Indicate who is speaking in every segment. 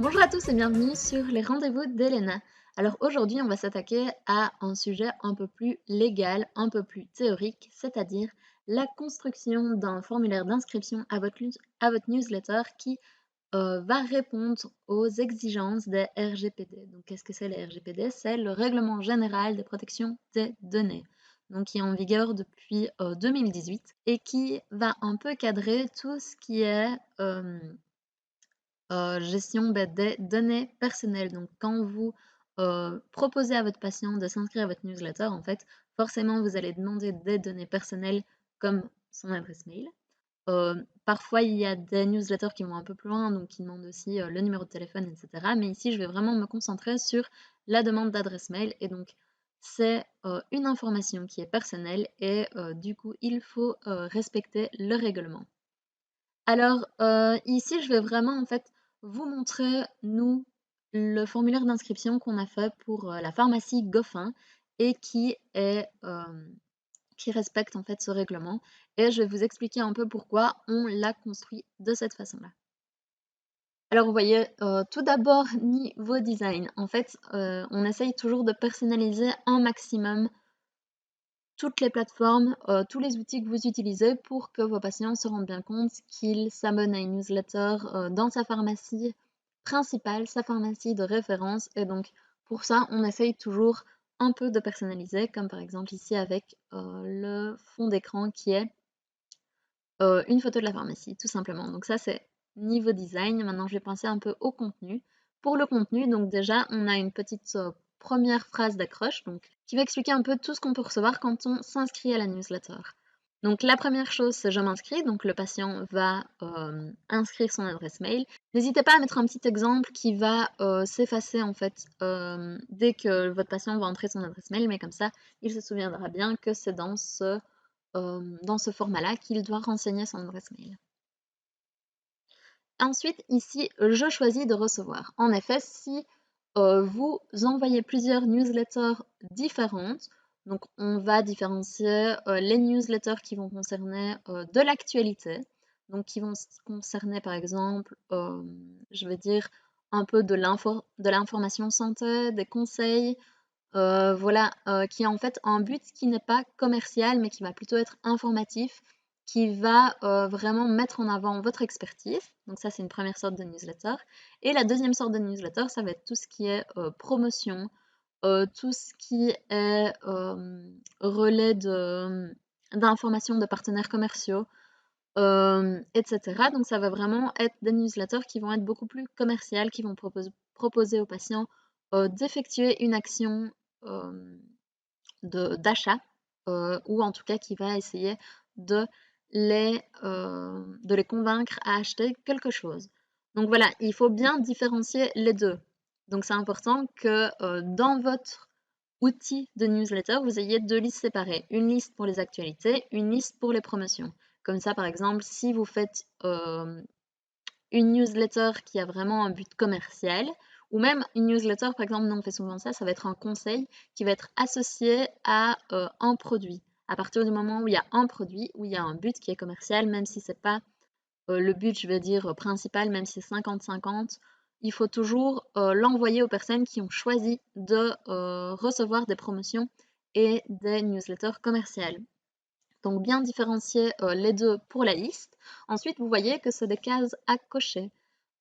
Speaker 1: Bonjour à tous et bienvenue sur les rendez-vous d'Elena. Alors aujourd'hui, on va s'attaquer à un sujet un peu plus légal, un peu plus théorique, c'est-à-dire la construction d'un formulaire d'inscription à votre newsletter qui va répondre aux exigences des RGPD. Donc qu'est-ce que c'est les RGPD? C'est le Règlement général de protection des données, donc qui est en vigueur depuis 2018 et qui va un peu cadrer tout ce qui est gestion des données personnelles. Donc, quand vous proposez à votre patient de s'inscrire à votre newsletter, en fait, forcément, vous allez demander des données personnelles comme son adresse mail. Parfois, il y a des newsletters qui vont un peu plus loin, donc qui demandent aussi le numéro de téléphone, etc. Mais ici, je vais vraiment me concentrer sur la demande d'adresse mail. Et donc, c'est une information qui est personnelle et du coup, il faut respecter le règlement. Alors, ici, je vais vraiment, en fait, vous montrer, nous, le formulaire d'inscription qu'on a fait pour la pharmacie Goffin et qui respecte, en fait, ce règlement. Et je vais vous expliquer un peu pourquoi on l'a construit de cette façon-là. Alors, vous voyez, tout d'abord, niveau design, en fait, on essaye toujours de personnaliser un maximum toutes les plateformes, tous les outils que vous utilisez pour que vos patients se rendent bien compte qu'ils s'abonnent à une newsletter dans sa pharmacie principale, sa pharmacie de référence. Et donc, pour ça, on essaye toujours un peu de personnaliser, comme par exemple ici avec le fond d'écran qui est une photo de la pharmacie, tout simplement. Donc ça, c'est niveau design. Maintenant, je vais penser un peu au contenu. Pour le contenu, donc déjà, on a une petite première phrase d'accroche, donc qui va expliquer un peu tout ce qu'on peut recevoir quand on s'inscrit à la newsletter. Donc la première chose, c'est je m'inscris, donc le patient va inscrire son adresse mail. N'hésitez pas à mettre un petit exemple qui va s'effacer en fait dès que votre patient va entrer son adresse mail, mais comme ça, il se souviendra bien que c'est dans ce format-là qu'il doit renseigner son adresse mail. Ensuite, ici, je choisis de recevoir. En effet, si vous envoyez plusieurs newsletters différentes, donc on va différencier les newsletters qui vont concerner de l'actualité, donc qui vont concerner par exemple, je vais dire, un peu de l'information santé, des conseils, voilà, qui a en fait un but qui n'est pas commercial, mais qui va plutôt être informatif, qui va vraiment mettre en avant votre expertise. Donc ça, c'est une première sorte de newsletter. Et la deuxième sorte de newsletter, ça va être tout ce qui est promotion, tout ce qui est relais d'informations de partenaires commerciaux, etc. Donc ça va vraiment être des newsletters qui vont être beaucoup plus commerciales, qui vont proposer aux patients d'effectuer une action euh, d'achat, ou en tout cas qui va essayer de de les convaincre à acheter quelque chose. Donc voilà, il faut bien différencier les deux. Donc c'est important que dans votre outil de newsletter, vous ayez deux listes séparées. Une liste pour les actualités, une liste pour les promotions. Comme ça, par exemple, si vous faites une newsletter qui a vraiment un but commercial, ou même une newsletter, par exemple, nous on fait souvent ça, ça va être un conseil qui va être associé à un produit. À partir du moment où il y a un produit, où il y a un but qui est commercial, même si c'est pas le but, je vais dire, principal, même si c'est 50-50, il faut toujours l'envoyer aux personnes qui ont choisi de recevoir des promotions et des newsletters commerciales. Donc bien différencier les deux pour la liste. Ensuite, vous voyez que c'est des cases à cocher.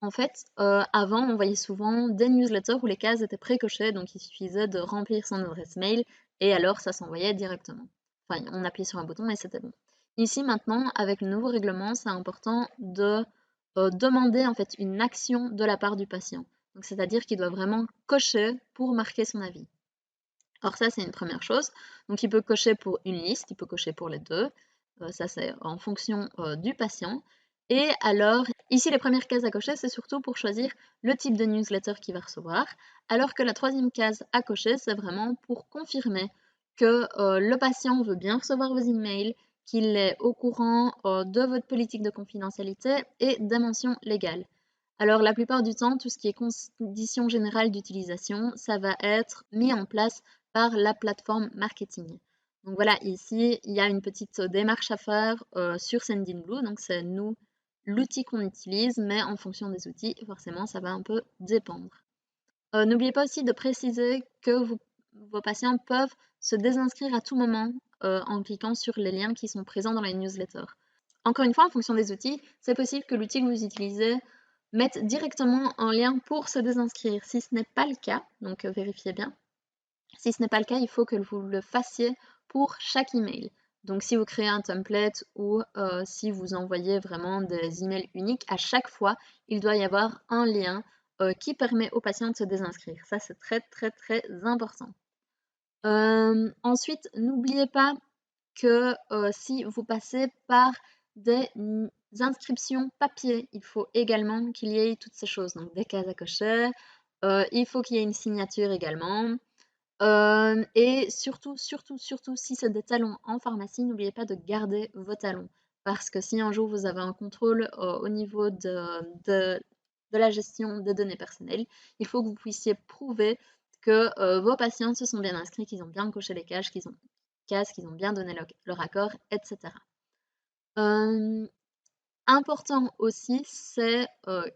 Speaker 1: En fait, avant, on voyait souvent des newsletters où les cases étaient pré-cochées, donc il suffisait de remplir son adresse mail et alors ça s'envoyait directement. Enfin, on appuyait sur un bouton et c'était bon. Ici, maintenant, avec le nouveau règlement, c'est important de demander en fait une action de la part du patient. Donc, c'est-à-dire qu'il doit vraiment cocher pour marquer son avis. Alors ça, c'est une première chose. Donc il peut cocher pour une liste, il peut cocher pour les deux. Ça, c'est en fonction du patient. Et alors, ici, les premières cases à cocher, c'est surtout pour choisir le type de newsletter qu'il va recevoir. Alors que la troisième case à cocher, c'est vraiment pour confirmer que le patient veut bien recevoir vos emails, qu'il est au courant de votre politique de confidentialité et des mentions légales. Alors, la plupart du temps, tout ce qui est conditions générales d'utilisation, ça va être mis en place par la plateforme marketing. Donc voilà, ici, il y a une petite démarche à faire sur Sendinblue. Donc c'est nous l'outil qu'on utilise, mais en fonction des outils, forcément, ça va un peu dépendre. N'oubliez pas aussi de préciser que vos patients peuvent se désinscrire à tout moment en cliquant sur les liens qui sont présents dans la newsletter. Encore une fois, en fonction des outils, c'est possible que l'outil que vous utilisez mette directement un lien pour se désinscrire. Si ce n'est pas le cas, donc vérifiez bien. Si ce n'est pas le cas, il faut que vous le fassiez pour chaque email. Donc si vous créez un template ou si vous envoyez vraiment des emails uniques, à chaque fois, il doit y avoir un lien qui permet aux patients de se désinscrire. Ça, c'est très, très, très important. Ensuite, n'oubliez pas que si vous passez par des inscriptions papier, il faut également qu'il y ait toutes ces choses, donc des cases à cocher, il faut qu'il y ait une signature également, et surtout, si c'est des talons en pharmacie, n'oubliez pas de garder vos talons, parce que si un jour vous avez un contrôle au niveau de la gestion des données personnelles, il faut que vous puissiez prouver que vos patients se sont bien inscrits, qu'ils ont bien coché les cases, qu'ils ont bien donné leur accord, etc. Important aussi, c'est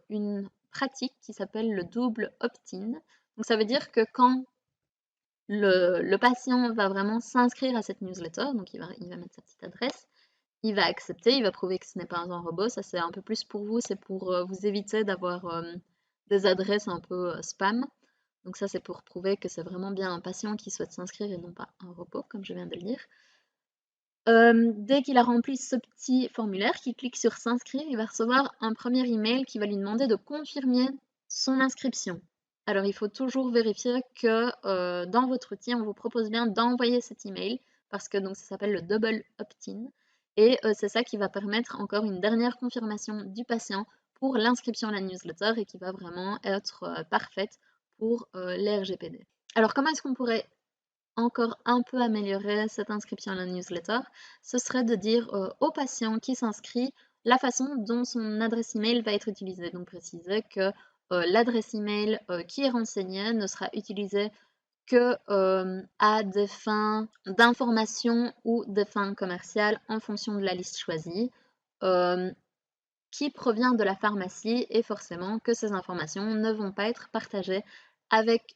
Speaker 1: une pratique qui s'appelle le double opt-in. Donc ça veut dire que quand le patient va vraiment s'inscrire à cette newsletter, donc il va mettre sa petite adresse, il va accepter, il va prouver que ce n'est pas un robot, ça c'est un peu plus pour vous, c'est pour vous éviter d'avoir des adresses un peu spam. Donc ça c'est pour prouver que c'est vraiment bien un patient qui souhaite s'inscrire et non pas un robot, comme je viens de le dire. Dès qu'il a rempli ce petit formulaire, qu'il clique sur s'inscrire, il va recevoir un premier email qui va lui demander de confirmer son inscription. Alors il faut toujours vérifier que dans votre outil, on vous propose bien d'envoyer cet email parce que donc ça s'appelle le double opt-in et c'est ça qui va permettre encore une dernière confirmation du patient pour l'inscription à la newsletter et qui va vraiment être parfaite pour l'RGPD. Alors comment est-ce qu'on pourrait encore un peu améliorer cette inscription à la newsletter? Ce serait de dire au patient qui s'inscrit la façon dont son adresse email va être utilisée. Donc préciser que l'adresse email qui est renseignée ne sera utilisée que à des fins d'information ou des fins commerciales en fonction de la liste choisie, qui provient de la pharmacie et forcément que ces informations ne vont pas être partagées avec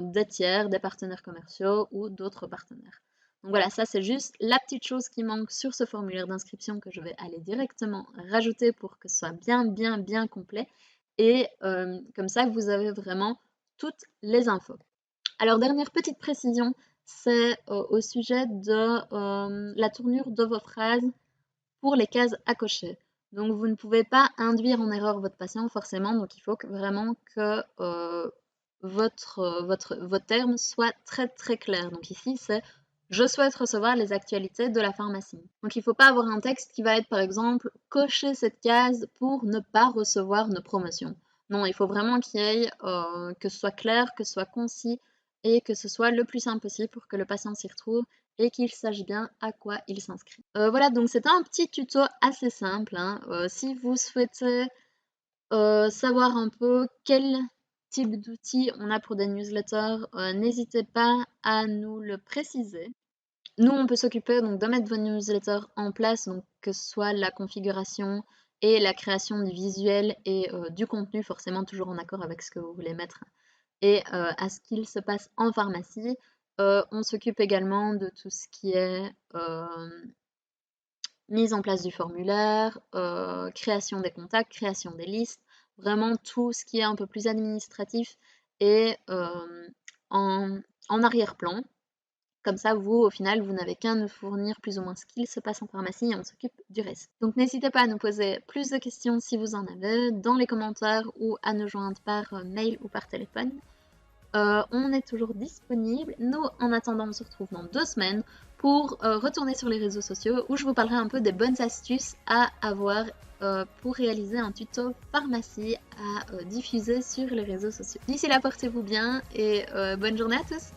Speaker 1: des tiers, des partenaires commerciaux ou d'autres partenaires. Donc voilà, ça c'est juste la petite chose qui manque sur ce formulaire d'inscription que je vais aller directement rajouter pour que ce soit bien complet. Et comme ça, vous avez vraiment toutes les infos. Alors, dernière petite précision, c'est au sujet de la tournure de vos phrases pour les cases à cocher. Donc, vous ne pouvez pas induire en erreur votre patient forcément, donc il faut vraiment que votre terme soit très clair. Donc ici, c'est « Je souhaite recevoir les actualités de la pharmacie ». Donc il ne faut pas avoir un texte qui va être, par exemple, « Cocher cette case pour ne pas recevoir nos promotions ». Non, il faut vraiment qu'il y ait, que ce soit clair, que ce soit concis et que ce soit le plus simple possible pour que le patient s'y retrouve et qu'il sache bien à quoi il s'inscrit. Voilà, donc c'était un petit tuto assez simple, hein. Si vous souhaitez savoir un peu quel type d'outils on a pour des newsletters, n'hésitez pas à nous le préciser. Nous, on peut s'occuper donc de mettre vos newsletters en place, donc que ce soit la configuration et la création du visuel et du contenu, forcément toujours en accord avec ce que vous voulez mettre et à ce qu'il se passe en pharmacie. On s'occupe également de tout ce qui est mise en place du formulaire, création des contacts, création des listes, vraiment tout ce qui est un peu plus administratif et en arrière-plan. Comme ça, vous, au final, vous n'avez qu'à nous fournir plus ou moins ce qu'il se passe en pharmacie et on s'occupe du reste. Donc n'hésitez pas à nous poser plus de questions si vous en avez dans les commentaires ou à nous joindre par mail ou par téléphone. On est toujours disponible. Nous, en attendant, on se retrouve dans 2 semaines pour retourner sur les réseaux sociaux où je vous parlerai un peu des bonnes astuces à avoir pour réaliser un tuto pharmacie à diffuser sur les réseaux sociaux. D'ici là, portez-vous bien et bonne journée à tous!